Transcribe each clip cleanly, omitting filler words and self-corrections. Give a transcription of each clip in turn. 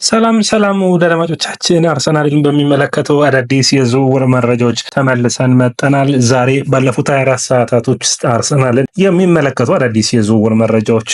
ሰላም ወደ አድማጮቻችን አርሰናልን በሚመለከቱ አዳዲስ የዝውውር መረጃዎች ተመልሰን መጠናል። ዛሬ ባለፉት 24 ሰዓታቶች ውስጥ አርሰናልን የሚመለከቱ አዳዲስ የዝውውር መረጃዎች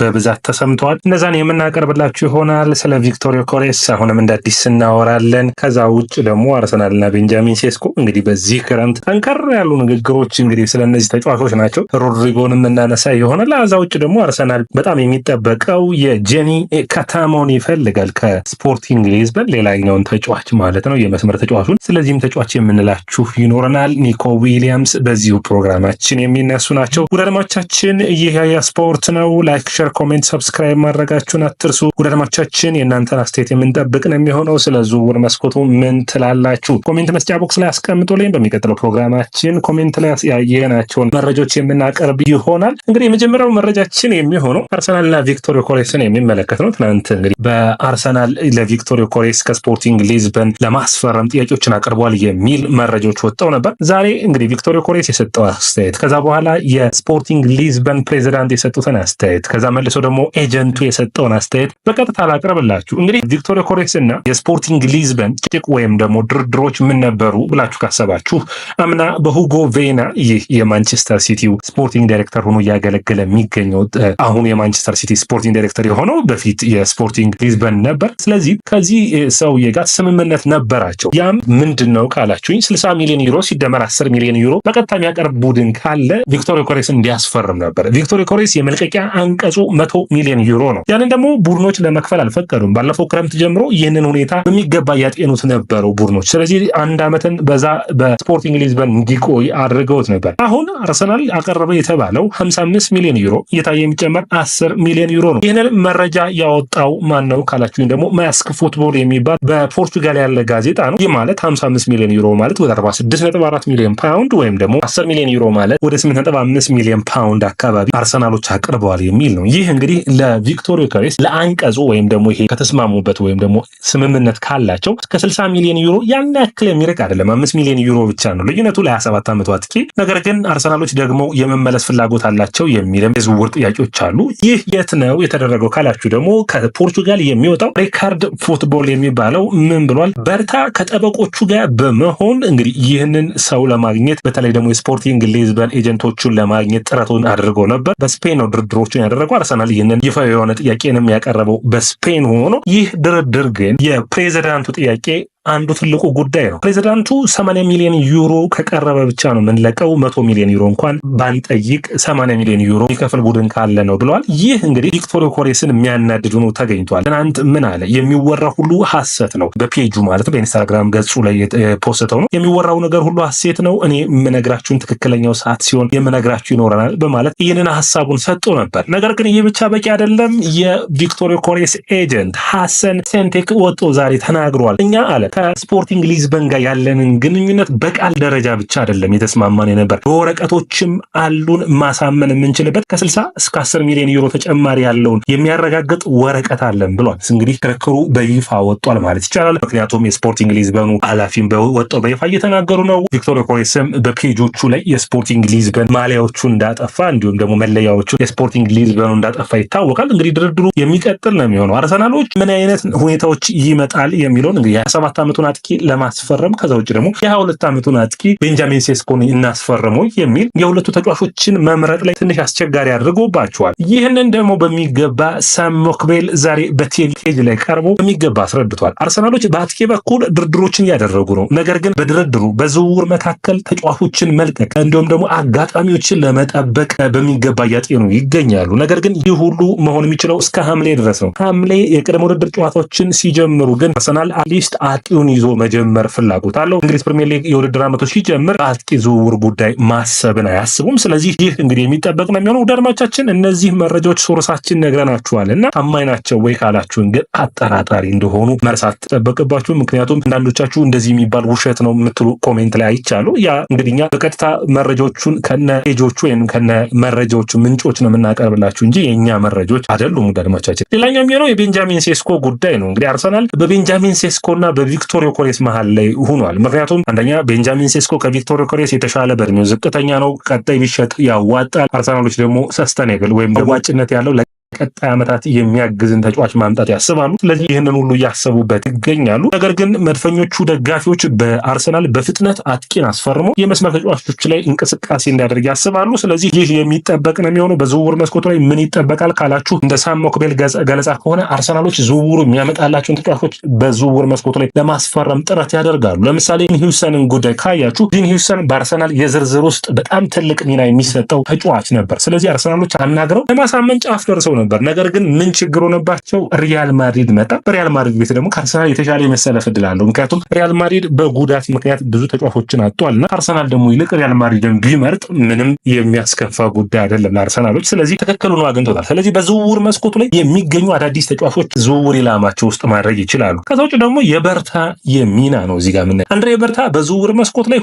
በብዛት ተሰምተዋል። እነዛን የምናቀርብላችሁ ይሆናል። ስለ ቪክቶር ዮኬሬስ አሁንም እንደ አዲስ እናወራለን። ከዛ ውጭ ደግሞ አርሰናልና ቤንጃሚን ሴስኮ እንግዲህ በዚህ ክረምት ጠንከር ያሉ ንግግሮች እንግዲህ ስለ እነዚህ ተጫዋቾች ናቸው። ሮድሪጎንም እናነሳ ይሆናል። ከዛ ውጭ ደግሞ አርሰናል በጣም የሚጠበቀው የጄኒ ካታሞን ይፈልጋል ከስፖርቲንግ ሊዝበን ሌላኛውን ተጫዋች ማለት ነው፣ የመስመር ተጫዋቹን። ስለዚህም ተጫዋች የምንላችሁ ይኖረናል። ኒኮ ዊሊያምስ በዚሁ ፕሮግራማችን የሚነሱ ናቸው። ውድ አድማጮቻችን ይህ የስፖርት ነው። ላይክ፣ ሼር፣ ኮሜንት፣ ሰብስክራይብ ማድረጋችሁን አትርሱ። ውድ አድማጮቻችን የእናንተን አስተያየት የምንጠብቅ ነው የሚሆነው። ስለ ዝውውር መስኮቱ ምን ትላላችሁ? ኮሜንት መስጫ ቦክስ ላይ አስቀምጡልኝ። በሚቀጥለው ፕሮግራማችን ኮሜንት ላይ ያየናቸውን መረጃዎች የምናቀርብ ይሆናል። እንግዲህ የመጀመሪያው መረጃችን የሚሆነው አርሰናልና ቪክቶር ዮኬሬስን የሚመለከት ነው። ትናንት እንግዲህ በአርሰናል ለቪክቶር ዮኬሬስ ከስፖርቲንግ ሊዝበን ለማስፈረም ጥያቄዎችን አቅርቧል የሚል መረጃዎች ወጥተው ነበር። ዛሬ እንግዲህ ቪክቶር ዮኬሬስ የሰጠው አስተያየት፣ ከዛ በኋላ የስፖርቲንግ ሊዝበን ፕሬዚዳንት የሰጡትን አስተያየት፣ ከዛ መልሶ ደግሞ ኤጀንቱ የሰጠውን አስተያየት በቀጥታ ላቅርብላችሁ። እንግዲህ ቪክቶር ዮኬሬስ እና የስፖርቲንግ ሊዝበን ጭቅጭቅ ወይም ደግሞ ድርድሮች ምን ነበሩ ብላችሁ ካሰባችሁ አምና በሁጎ ቬና ይህ የማንቸስተር ሲቲው ስፖርቲንግ ዳይሬክተር ሆኖ እያገለገለ የሚገኘው አሁን የማንቸስተር ሲቲ ስፖርቲንግ ዳይሬክተር የሆነው በፊት የስፖርቲንግ ሊዝበን ነበር። ስለዚህ ከዚህ ሰውዬ ጋር ስምምነት ነበራቸው። ያም ምንድነው ካላችሁኝ 60 ሚሊዮን ዩሮ ሲደመር 10 ሚሊዮን ዩሮ በቀጥታ የሚያቀርብ ቡድን ካለ ቪክቶር ዮኬሬስን እንዲያስፈርም ነበር። ቪክቶር ዮኬሬስ የመልቀቂያ አንቀጹ 100 ሚሊዮን ዩሮ ነው። ያንን ደግሞ ቡድኖች ለመክፈል አልፈቀዱም። ባለፈው ክረምት ጀምሮ ይህንን ሁኔታ በሚገባ ያጤኑት ነበሩ ቡድኖች። ስለዚህ አንድ ዓመትን በዛ በስፖርቲንግ ሊዝበን እንዲቆይ አድርገውት ነበር። አሁን አርሰናል አቀረበ የተባለው 55 ሚሊዮን ዩሮ እየታየ የሚጨመር 10 ሚሊዮን ዩሮ ነው። ይህንን መረጃ ያወጣው ማን ነው ካላችሁኝ ደግሞ ማስክ ፉትቦል የሚባል በፖርቹጋል ያለ ጋዜጣ ነው። ይህ ማለት 55 ሚሊዮን ዩሮ ማለት ወደ 46.4 ሚሊዮን ፓውንድ ወይም ደግሞ 10 ሚሊዮን ዩሮ ማለት ወደ 8.5 ሚሊዮን ፓውንድ አካባቢ አርሰናሎች አቅርበዋል የሚል ነው። ይህ እንግዲህ ለቪክቶር ዮኬሬስ ለአንቀጹ ወይም ደግሞ ይሄ ከተስማሙበት ወይም ደግሞ ስምምነት ካላቸው እስከ 60 ሚሊዮን ዩሮ ያን ያክል የሚርቅ አይደለም። 5 ሚሊዮን ዩሮ ብቻ ነው ልዩነቱ ለ27 ዓመቱ አጥቂ። ነገር ግን አርሰናሎች ደግሞ የመመለስ ፍላጎት አላቸው የሚልም የዝውውር ጥያቄዎች አሉ። ይህ የት ነው የተደረገው ካላችሁ ደግሞ ከፖርቹጋል የሚወጣው ሪካርድ ፉትቦል የሚባለው ምን ብሏል? በርታ ከጠበቆቹ ጋር በመሆን እንግዲህ ይህንን ሰው ለማግኘት በተለይ ደግሞ የስፖርቲንግ ሊዝበን ኤጀንቶቹን ለማግኘት ጥረቱን አድርጎ ነበር። በስፔን ነው ድርድሮቹን ያደረገው። አርሰናል ይህንን ይፋ የሆነ ጥያቄንም ያቀረበው በስፔን ሆኖ ይህ ድርድር ግን የፕሬዚዳንቱ ጥያቄ አንዱ ትልቁ ጉዳይ ነው። ፕሬዚዳንቱ 80 ሚሊዮን ዩሮ ከቀረበ ብቻ ነው የምንለቀው፣ 100 ሚሊዮን ዩሮ እንኳን ባንጠይቅ 80 ሚሊዮን ዩሮ የሚከፍል ቡድን ካለ ነው ብለዋል። ይህ እንግዲህ ቪክቶር ዮኬሬስን የሚያናድድ ሆኖ ተገኝቷል። ትናንት ምን አለ? የሚወራ ሁሉ ሐሰት ነው። በፔጁ ማለት በኢንስታግራም ገጹ ላይ የፖስተው ነው። የሚወራው ነገር ሁሉ ሐሰት ነው፣ እኔ የምነግራችሁን ትክክለኛው ሰዓት ሲሆን የምነግራችሁ ይኖረናል በማለት ይህንን ሐሳቡን ሰጥቶ ነበር። ነገር ግን ይህ ብቻ በቂ አይደለም። የቪክቶር ዮኬሬስ ኤጀንት ሐሰን ሴንቴክ ወጥቶ ዛሬ ተናግሯል። እኛ አለ ከስፖርቲንግ ሊዝበን ጋር ያለንን ግንኙነት በቃል ደረጃ ብቻ አይደለም የተስማማን የነበር፣ በወረቀቶችም አሉን ማሳመን የምንችልበት ከ60 እስከ 10 ሚሊዮን ዩሮ ተጨማሪ ያለውን የሚያረጋግጥ ወረቀት አለን ብሏል። እንግዲህ ክርክሩ በይፋ ወጧል ማለት ይቻላል። ምክንያቱም የስፖርቲንግ ሊዝበኑ ኃላፊም ወጥተው በይፋ እየተናገሩ ነው። ቪክቶር ዮኬሬስም በፔጆቹ ላይ የስፖርቲንግ ሊዝበን ማሊያዎቹ እንዳጠፋ እንዲሁም ደግሞ መለያዎቹ የስፖርቲንግ ሊዝበኑ እንዳጠፋ ይታወቃል። እንግዲህ ድርድሩ የሚቀጥል ነው የሚሆነው። አርሰናሎች ምን አይነት ሁኔታዎች ይመጣል የሚለውን እንግዲህ 27 ዓመቱን አጥቂ ለማስፈረም ከዛ ውጭ ደግሞ የ22 ዓመቱን አጥቂ ቤንጃሚን ሴስኮን እናስፈርመው የሚል የሁለቱ ተጫዋቾችን መምረጥ ላይ ትንሽ አስቸጋሪ አድርጎባቸዋል። ይህንን ደግሞ በሚገባ ሳም ሞክቤል ዛሬ በቴሌቪዥን ላይ ቀርቦ በሚገባ አስረድቷል። አርሰናሎች በአጥቂ በኩል ድርድሮችን እያደረጉ ነው። ነገር ግን በድርድሩ በዝውውር መካከል ተጫዋቾችን መልቀቅ እንዲሁም ደግሞ አጋጣሚዎችን ለመጠበቅ በሚገባ እያጤኑ ይገኛሉ። ነገር ግን ይህ ሁሉ መሆን የሚችለው እስከ ሐምሌ ድረስ ነው። ሐምሌ የቅድመ ውድድር ጨዋታዎችን ሲጀምሩ ግን አርሰናል አትሊስት አጥቂውን ይዞ መጀመር ፍላጎት አለው። እንግሊዝ ፕሪሚየር ሊግ የውድድር ዓመቱ ሲጀምር አጥቂ ዝውውር ጉዳይ ማሰብን አያስቡም። ስለዚህ ይህ እንግዲህ የሚጠበቅ ነው የሚሆነው። ውድ አድማጮቻችን እነዚህ መረጃዎች ሶርሳችን ነግረናችኋል እና ታማኝ ናቸው ወይ ካላችሁን ግን አጠራጣሪ እንደሆኑ መርሳት ተጠበቅባችሁ። ምክንያቱም አንዳንዶቻችሁ እንደዚህ የሚባል ውሸት ነው የምትሉ ኮሜንት ላይ አይቻሉ። ያ እንግዲህ እኛ በቀጥታ መረጃዎቹን ከነ ፔጆቹ ወይም ከነ መረጃዎቹ ምንጮች ነው የምናቀርብላችሁ እንጂ የእኛ መረጃዎች አይደሉም። ውድ አድማጮቻችን ሌላኛው የሚሆነው የቤንጃሚን ሴስኮ ጉዳይ ነው። እንግዲህ አርሰናል በቤንጃሚን ሴስኮና በቪክቶር ዮኬሬስ መሃል ላይ ሆኗል። ምክንያቱም አንደኛ ቤንጃሚን ሴስኮ ከቪክቶር ዮኬሬስ የተሻለ በእድሜው ዝቅተኛ ነው። ቀጣይ ቢሸጥ ያዋጣል። አርሰናሎች ደግሞ ሰስተኔብል ወይም ዋጭነት ያለው ቀጣይ ዓመታት የሚያግዝን ተጫዋች ማምጣት ያስባሉ። ስለዚህ ይህንን ሁሉ እያሰቡበት ይገኛሉ። ነገር ግን መድፈኞቹ ደጋፊዎች በአርሰናል በፍጥነት አጥቂን አስፈርሞ የመስመር ተጫዋቾች ላይ እንቅስቃሴ እንዲያደርግ ያስባሉ። ስለዚህ ይህ የሚጠበቅ ነው የሚሆነው። በዝውውር መስኮቱ ላይ ምን ይጠበቃል ካላችሁ እንደ ሳም ሞክቤል ገለጻ ከሆነ አርሰናሎች ዝውውሩ የሚያመጣላቸውን ተጫዋቾች በዝውውር መስኮቱ ላይ ለማስፈረም ጥረት ያደርጋሉ። ለምሳሌ ሂውሰንን ጉዳይ ካያችሁ ዲን ሂውሰን በአርሰናል የዝርዝር ውስጥ በጣም ትልቅ ሚና የሚሰጠው ተጫዋች ነበር። ስለዚህ አርሰናሎች አናግረው ለማሳመን ጫፍ ደርሰው ነበር። ነገር ግን ምን ችግር ሆነባቸው? ሪያል ማድሪድ መጣ። በሪያል ማድሪድ ቤት ደግሞ ከአርሰናል የተሻለ የመሰለፍ ዕድል አለው። ምክንያቱም ሪያል ማድሪድ በጉዳት ምክንያት ብዙ ተጫዋቾችን አጥቷልና አርሰናል ደግሞ ይልቅ ሪያል ማድሪድን ቢመርጥ ምንም የሚያስከፋ ጉዳይ አይደለም ለአርሰናሎች። ስለዚህ ትክክሉን አግኝቶታል። ስለዚህ በዝውውር መስኮቱ ላይ የሚገኙ አዳዲስ ተጫዋቾች ዝውውር ኢላማቸው ውስጥ ማድረግ ይችላሉ። ከዛ ውጭ ደግሞ የበርታ የሚና ነው እዚህ ጋር ምን አንድሬ በርታ በዝውውር መስኮት ላይ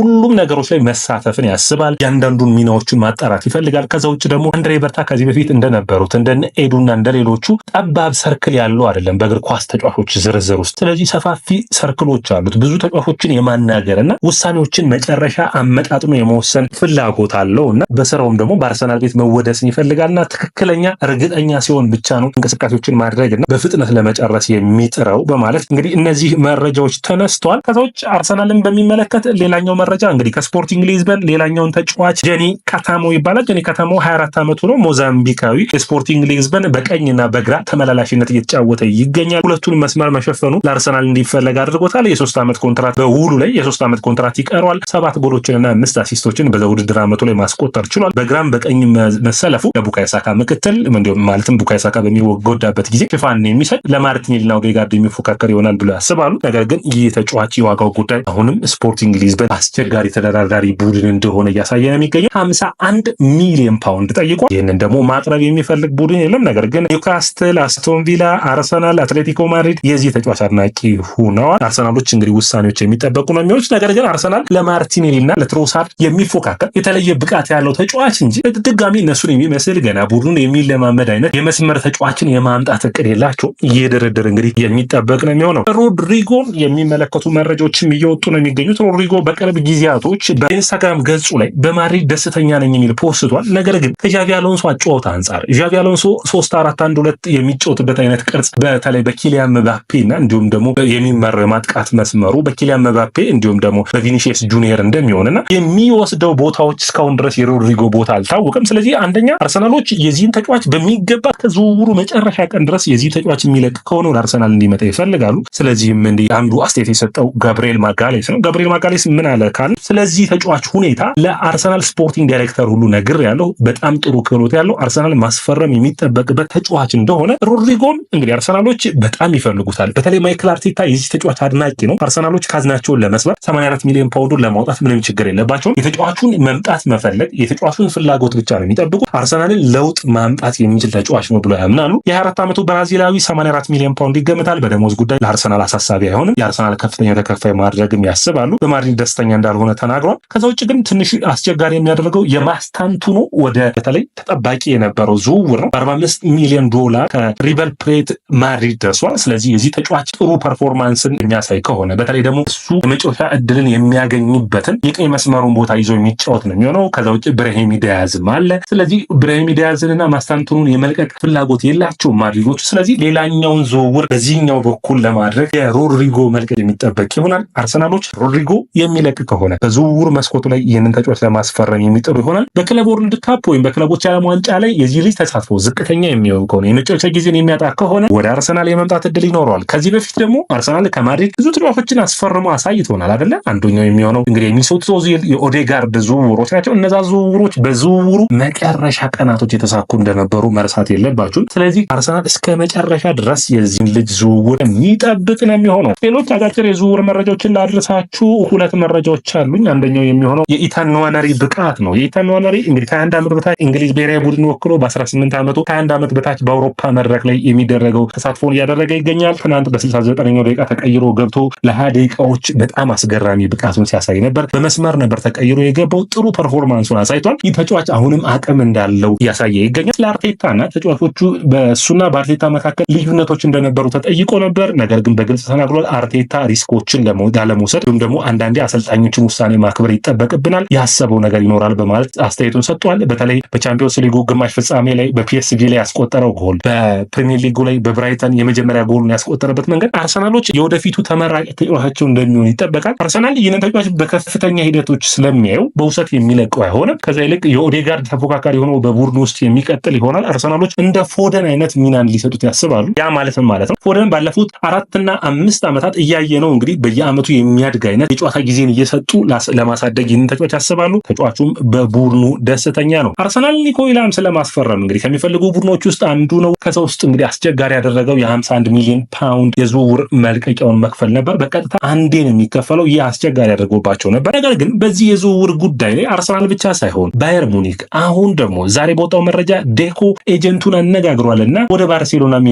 ሁሉም ነገሮች ላይ መሳተፍን ያስባል። ያንዳንዱን ሚናዎችን ማጣራት ይፈልጋል። ከዛ ውጭ ደግሞ አንድሬ በርታ ከዚህ በፊት እንደነበሩት እንደነ ኤዱና እንደሌሎቹ ጠባብ ሰርክል ያለው አይደለም በእግር ኳስ ተጫዋቾች ዝርዝር ውስጥ። ስለዚህ ሰፋፊ ሰርክሎች አሉት። ብዙ ተጫዋቾችን የማናገርና ውሳኔዎችን መጨረሻ አመጣጥኖ የመወሰን ፍላጎት አለውና በስራውም ደግሞ በአርሰናል ቤት መወደስን ይፈልጋልና ትክክለኛ እርግጠኛ ሲሆን ብቻ ነው እንቅስቃሴዎችን ማድረግና በፍጥነት ለመጨረስ የሚጥረው በማለት እንግዲህ እነዚህ መረጃዎች ተነስተዋል። ከዛ ውጭ አርሰናልን በሚመለከት ሌላኛው መረጃ እንግዲህ ከስፖርቲንግ ሊዝበን ሌላኛውን ተጫዋች ጀኒ ካታሞ ይባላል። ጀኒ ካታሞ 24 ዓመቱ ነው። ሞዛምቢካዊ የስፖርቲንግ ሊዝበን በቀኝና በግራ ተመላላሽነት እየተጫወተ ይገኛል። ሁለቱን መስመር መሸፈኑ ለአርሰናል እንዲፈለግ አድርጎታል። የ3 ዓመት ኮንትራት በውሉ ላይ የ3 ዓመት ኮንትራት ይቀረዋል። 7 ጎሎችንና 5 አሲስቶችን በውድድር ዓመቱ ላይ ማስቆጠር ችሏል። በግራም በቀኝ መሰለፉ ለቡካዮ ሳካ ምክትል ማለትም ቡካዮ ሳካ በሚጎዳበት ጊዜ ሽፋን የሚሰጥ ለማርቲኔሊና ኦዴጋርድ የሚፎካከር ይሆናል ብሎ ያስባሉ። ነገር ግን ይህ ተጫዋች የዋጋው ጉዳይ አሁንም ስፖርቲንግ ሊዝበን አስቸጋሪ ተደራዳሪ ቡድን እንደሆነ እያሳየ ነው የሚገኘው። 51 ሚሊዮን ፓውንድ ጠይቋል። ይህንን ደግሞ ማቅረብ የሚፈልግ ቡድን የለም። ነገር ግን ኒውካስትል፣ አስቶን ቪላ፣ አርሰናል፣ አትሌቲኮ ማድሪድ የዚህ ተጫዋች አድናቂ ሆነዋል። አርሰናሎች እንግዲህ ውሳኔዎች የሚጠበቁ ነው የሚሆኑት። ነገር ግን አርሰናል ለማርቲኔሊና ለትሮሳርድ የሚፎካከር የተለየ ብቃት ያለው ተጫዋች እንጂ ድጋሚ እነሱን የሚመስል ገና ቡድኑን የሚለማመድ አይነት የመስመር ተጫዋችን የማምጣት እቅድ የላቸው። ይህ ድርድር እንግዲህ የሚጠበቅ ነው የሚሆነው። ሮድሪጎን የሚመለከቱ መረጃዎችም እየወጡ ነው የሚገኙት። ሮድሪጎ በቅርብ ጊዜያቶች በኢንስታግራም ገጹ ላይ በማድሪድ ደስተኛ ነኝ የሚል ፖስቷል። ነገር ግን ከዣቪ አሎንሶ አጨዋወት አንጻር ዣቪ አሎንሶ 3-4-1-2 የሚጫወትበት አይነት ቅርጽ በተለይ በኪሊያን መባፔ እና እንዲሁም ደግሞ የሚመራው የማጥቃት መስመሩ በኪሊያን መባፔ እንዲሁም ደግሞ በቪኒሺየስ ጁኒየር እንደሚሆንና የሚወስደው ቦታዎች እስካሁን ድረስ የሮድሪጎ ቦታ አልታወቀም። ስለዚህ አንደኛ አርሰናሎች የዚህን ተጫዋች በሚገባ ከዝውውሩ መጨረሻ ቀን ድረስ የዚህ ተጫዋች የሚለቅ ከሆነ ወደ አርሰናል እንዲመጣ ይፈልጋሉ። ስለዚህም እንዲህ አንዱ አስተያየት የሰጠው ጋብሪኤል ማጋሌስ ነው። ጋብሪኤል ማጋሌስ ምን አለ ካል ስለዚህ ተጫዋች ሁኔታ ለአርሰናል ስፖርቲንግ ዳይሬክተር ሁሉ ነግር ያለው በጣም ጥሩ ክህሎት ያለው አርሰናል ማስፈረም የሚጠበቅበት ተጫዋች እንደሆነ ሮድሪጎን እንግዲህ አርሰናሎች በጣም ይፈልጉታል። በተለይ ማይክል አርቴታ የዚህ ተጫዋች አድናቂ ነው። አርሰናሎች ካዝናቸውን ለመስበር 84 ሚሊዮን ፓውንዱን ለማውጣት ምንም ችግር የለባቸውም። የተጫዋቹን መምጣት መፈለግ የተጫዋቹን ፍላጎት ብቻ ነው የሚጠብቁት። አርሰናልን ለውጥ ማምጣት የሚችል ተጫዋች ነው ብሎ ያምናሉ። የ24 ዓመቱ ብራዚላዊ 84 ሚሊዮን ፓውንድ ይገምታል። በደሞዝ ጉዳይ ለአርሰናል አሳሳቢ አይሆንም። የአርሰናል ከፍተኛ ተከፋይ ማድረግም ያስባሉ። በማድሪድ ደስተኛ እንዳልሆነ ተናግሯል። ከዛ ውጭ ግን ትንሽ አስቸጋሪ የሚያደርገው የማስታንቱኖ ወደ በተለይ ተጠባቂ የነበረው ዝውውር ነው። 45 ሚሊዮን ዶላር ከሪቨር ፕሌት ማድሪድ ደርሷል። ስለዚህ የዚህ ተጫዋች ጥሩ ፐርፎርማንስን የሚያሳይ ከሆነ በተለይ ደግሞ እሱ የመጨረሻ እድልን የሚያገኝበትን የቀኝ መስመሩን ቦታ ይዞ የሚጫወት ነው የሚሆነው። ከዛ ውጭ ብራሂም ዲያዝም አለ። ስለዚህ ብራሂም ዲያዝንና ማስታንቱኑን የመልቀቅ ፍላጎት የላቸውም ማድሪዶች። ስለዚህ ሌላኛውን ዝውውር በዚህኛው በኩል ለማድረግ የሮድሪጎ መልቀቅ የሚጠበቅ ይሆናል። አርሰናሎች ሮድሪጎ የሚለቅ ከሆነ በዝውውር መስኮቱ ላይ ይህንን ተጫዋች ለማስፈረም የሚጥሩ ይሆናል። በክለብ ወርልድ ካፕ ወይም በክለቦች ዓለም ዋንጫ ላይ የዚህ ልጅ ተሳትፎ ዝቅተኛ የሚሆን ከሆነ የመጨረሻ ጊዜን የሚያጣ ከሆነ ወደ አርሰናል የመምጣት እድል ይኖረዋል። ከዚህ በፊት ደግሞ አርሰናል ከማድሪድ ብዙ ተጫዋቾችን አስፈርሞ አሳይቶናል አይደለ? አንደኛው የሚሆነው እንግዲህ የሚሶት ኦዚል የኦዴጋርድ ዝውውሮች ናቸው። እነዛ ዝውውሮች በዝውውሩ መጨረሻ ቀናቶች የተሳኩ እንደነበሩ መርሳት የለባችሁም። ስለዚህ አርሰናል እስከ መጨረሻ ድረስ የዚህን ልጅ ዝውውር የሚጠብቅ ነው የሚሆነው። ሌሎች አጫጭር የዝውውር መረጃዎችን ላድርሳችሁ። 2 መረጃዎች አሉኝ። አንደኛው የሚሆነው የኢታን ንዋነሪ ብቃት ነው። የኢታን ንዋነሪ እንግዲህ ከ21 ዓመት በታች እንግሊዝ ብሔራዊ ቡድን ወክሎ በ18 ዓመቱ ከ21 ዓመት በታች በአውሮፓ መድረክ ላይ የሚደረገው ተሳትፎን እያደረገ ይገኛል። ትናንት በ69ኛው ደቂቃ ተቀይሮ ገብቶ ለ20 ደቂቃዎች በጣም አስገራሚ ብቃቱን ሲያሳይ ነበር። በመስመር ነበር ተቀይሮ የገባው። ጥሩ ፐርፎርማንሱን አሳይቷል። ይህ ተጫዋች አሁንም አቅም እንዳለው እያሳየ ይገኛል። ለአርቴታና ተጫዋቾቹ በእሱና በአርቴታ መካከል ልዩነቶች እንደነበሩ ተጠይቆ ነበር። ነገር ግን በግልጽ ተናግሯል። አርቴታ ሪስኮችን ላለመውሰድ ወይም ደግሞ አንዳንዴ አሰልጣኞችን ውሳኔ ማክበር ይጠበቅብናል፣ ያሰበው ነገር ይኖራል በማለት አስተያየቱን ሰጥቷል። በተለይ በቻምፒዮንስ ሊጉ ግማሽ ፍጻሜ ላይ ፒኤስጂ ላይ ያስቆጠረው ጎል፣ በፕሪሚየር ሊጉ ላይ በብራይተን የመጀመሪያ ጎሉን ያስቆጠረበት መንገድ አርሰናሎች የወደፊቱ ተመራጭ ተጫዋቻቸው እንደሚሆን ይጠበቃል። አርሰናል ይህንን ተጫዋች በከፍተኛ ሂደቶች ስለሚያዩ በውሰት የሚለቀው አይሆንም። ከዛ ይልቅ የኦዴጋርድ ተፎካካሪ ሆኖ በቡድን ውስጥ የሚቀጥል ይሆናል። አርሰናሎች እንደ ፎደን አይነት ሚናን ሊሰጡት ያስባሉ። ያ ማለትም ማለት ነው ፎደን ባለፉት 4 እና 5 ዓመታት እያየ ነው እንግዲህ በየአመቱ የሚያድግ አይነት የጨዋታ ጊዜን እየሰጡ ለማሳደግ ይህንን ተጫዋች ያስባሉ። ተጫዋቹም በቡድኑ ደስተኛ ነው። አርሰናል ኒኮ ዊሊያምስ ለማስፈረም እንግዲህ ከሚፈልጉ ቡድኖች ውስጥ አንዱ ነው። ከዛ ውስጥ እንግዲህ አስቸጋሪ ያደረገው የ51 ሚሊዮን ፓውንድ የዝውውር መልቀቂያውን መክፈል ነበር። በቀጥታ አንዴ ነው የሚከፈለው። ይህ አስቸጋሪ ያደርጎባቸው ነበር። ነገር ግን በዚህ የዝውውር ጉዳይ ላይ አርሰናል ብቻ ሳይሆን ባየር ሙኒክ አሁን ደግሞ ዛሬ በወጣው መረጃ ዴኮ ኤጀንቱን አነጋግሯልና ወደ ባርሴሎናም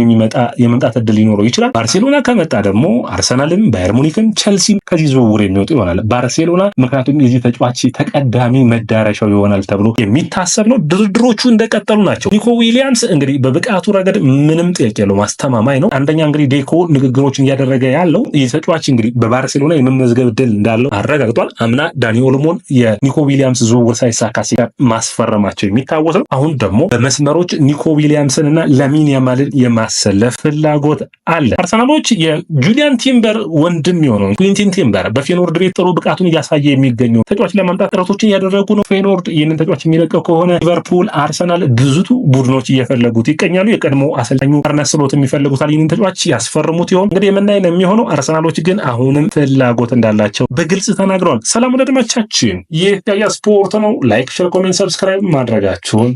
የመምጣት እድል ሊኖረው ይችላል። ባርሴሎና ከመጣ ደግሞ አርሰናልም ባየር ሙኒክም ቸልሲም ከዚህ ዝውውር የሚወጡ ይሆናል። ባርሴሎና ምክንያቱም የዚህ ተጫዋች ተቀዳሚ መዳረሻው ይሆናል ተብሎ የሚታሰብ ነው። ድርድሮቹ እንደቀጠሉ ናቸው። ኒኮ ዊሊያምስ እንግዲህ በብቃቱ ረገድ ምንም ጥያቄ የለውም፣ አስተማማኝ ነው። አንደኛ እንግዲህ ዴኮ ንግግሮችን እያደረገ ያለው ይህ ተጫዋች እንግዲህ በባርሴሎና የመመዝገብ እድል እንዳለው አረጋግጧል። አምና ዳኒ ኦልሞን የኒኮ ዊሊያምስ ዝውውር ሳይሳካ ሲቀር ማስፈረማቸው የሚታወስ ነው። አሁን ደግሞ በመስመሮች ኒኮ ዊሊያምስን እና ላሚን ያማልን የማሰለፍ ፍላጎት አለ። አርሰናሎች የጁሊያን ቲምበር ወንድም የሆነው ኩዊንቲን ቲምበር በፌኖርድ ቤት ጥሩ ብቃቱን እያሳየ የሚገኘው ተጫዋች ለማምጣት ጥረቶችን እያደረጉ ነው። ፌኖርድ ይህንን ተጫዋች የሚለቀው ከሆነ ሊቨርፑል፣ አርሰናል ብዙ ቡድኖች እየፈለጉት ይገኛሉ። የቀድሞ አሰልጣኙ አርነ ስሎት የሚፈልጉታል። ይህንን ተጫዋች ያስፈርሙት ይሆን? እንግዲህ የምናይ ነው የሚሆነው። አርሰናሎች ግን አሁንም ፍላጎት እንዳላቸው በግልጽ ተናግረዋል። ሰላም ወደ አድማጮቻችን፣ ይህ ያያ ስፖርት ነው። ላይክ፣ ሼር፣ ኮሜንት፣ ሰብስክራይብ ማድረጋችሁን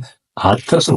አትርሱ።